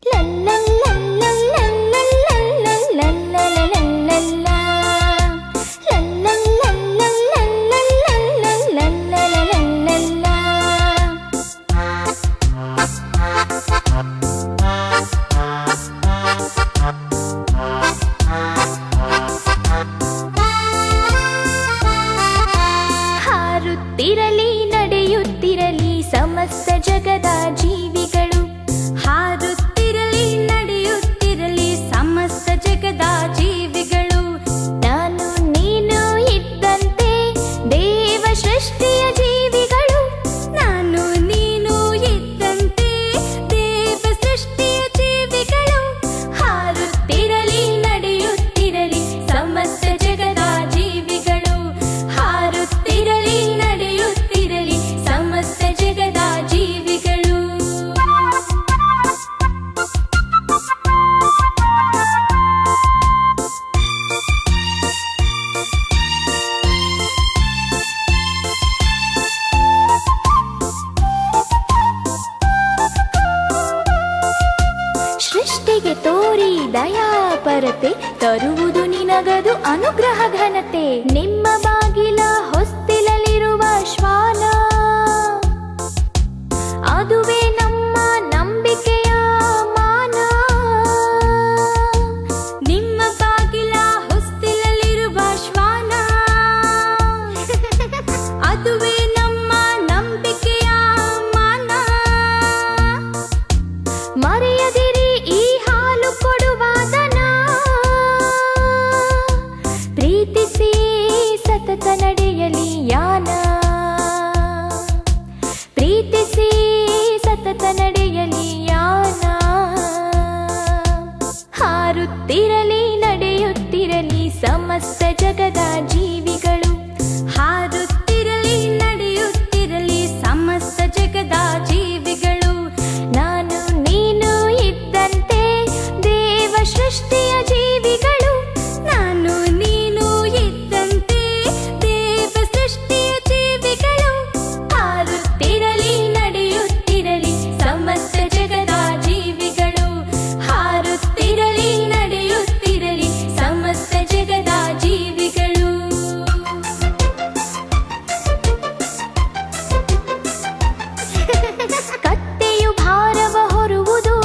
ಹಾರುತ್ತಿರಲಿ ನಡೆಯುತ್ತಿರಲಿ ಸಮಸ್ತ ಜಗದ ಜೀವಿಗಳು, ಹಾರುತ್ತಿರಲಿ ನಡೆಯುತ್ತಿರಲಿ ಸಮಸ್ತ ಜಗದ ಜೀವಿಗಳು. ನಾನು ನೀನು ಇದ್ದಂತೆ ದೇವ ಸೃಷ್ಟಿಯ ಜೀವಿಗಳು, ನಾನು ನೀನು ಇದ್ದಂತೆ ದೇವ ಸೃಷ್ಟಿಯ ಜೀವಿಗಳು. ಹಾರುತ್ತಿರಲಿ ನಡೆಯುತ್ತಿರಲಿ ಸಮಸ್ತ ಜಗದ ಜೀವಿಗಳು, ಹಾರುತ್ತಿರಲಿ ನಡೆಯುತ್ತಿರಲಿ ಸಮಸ್ತ ಜಗದ ಜೀವಿಗಳು. ಸೃಷ್ಟಿಗೆ ತೋರಿ ದಯಾಪರತೆ, ತರುವುದು ನಿನಗದು ಅನುಗ್ರಹ ಘನತೆ. ನಿಮ್ಮ ಬಾಗಿಲ ಹೊಸ್ತಿಲಲ್ಲಿರುವ ಶ್ವಾನ, ಅದುವೇ ನಮ್ಮ ನಂಬಿಕೆಯ ಮಾನ. ನಿಮ್ಮ ಬಾಗಿಲ ಹೊಸ್ತಿಲಲ್ಲಿರುವ ಶ್ವಾನ, ಅದುವೇ ನಮ್ಮ ನಂಬಿಕೆಯ ಮಾನ. ಮರೆಯದಿರಿ ಈ ಹಾಲು ಕೊಡುವಾದನ, ಪ್ರೀತಿಸಿ ಸತತ ನಡೆಯಲಿ ಯಾನ, ಪ್ರೀತಿಸಿ ಸತತ ನಡೆಯಲಿ ಯಾನ. ಹಾರುತ್ತಿರಲಿ ನಡೆಯುತ್ತಿರಲಿ ಸಮಸ್ತ ಜಗದ ಜೀವಿಗಳು, ಹಾರುತ್ತಿರಲಿ ನಡೆಯುತ್ತಿರಲಿ ಸಮಸ್ತ ಜಗದ ಜೀವಿಗಳು. ನಾನು ನೀನು ಇದ್ದಂತೆ ದೇವ ಸೃಷ್ಟಿಯ ಜೀವಿಗಳು, ನಾನು ನೀನು ಇದ್ದಂತೆ ದೇವ ಸೃಷ್ಟಿಯ ಜೀವಿಗಳು. ಹಾರುತ್ತಿರಲಿ ನಡೆಯುತ್ತಿರಲಿ ಸಮಸ್ತ ಜಗದ ಜೀವಿಗಳು, ಹಾರುತ್ತಿರಲಿ ನಡೆಯುತ್ತಿರಲಿ ಸಮಸ್ತ ಜಗದ ಜೀವಿಗಳು. ಕತ್ತೆಯು ಭಾರವ ಹೊರುವುದು,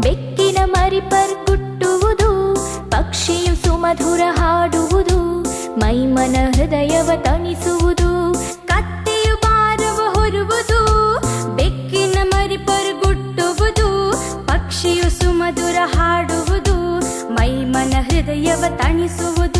ಬೆಕ್ಕಿನ ಮರಿಪರ್ ಗುಟ್ಟುವುದು, ಪಕ್ಷಿಯು ಸುಮಧುರ ಹಾಡುವುದು, ಮೈಮನ ಹೃದಯವ ತಣಿಸುವುದು. ಕತ್ತೆಯು ಭಾರವ ಹೊರುವುದು, ಬೆಕ್ಕಿನ ಮರಿಪರ್ ಗುಟ್ಟುವುದು, ಪಕ್ಷಿಯು ಸುಮಧುರ ಹಾಡುವುದು, ಮೈಮನ ಹೃದಯವ ತಣಿಸುವುದು.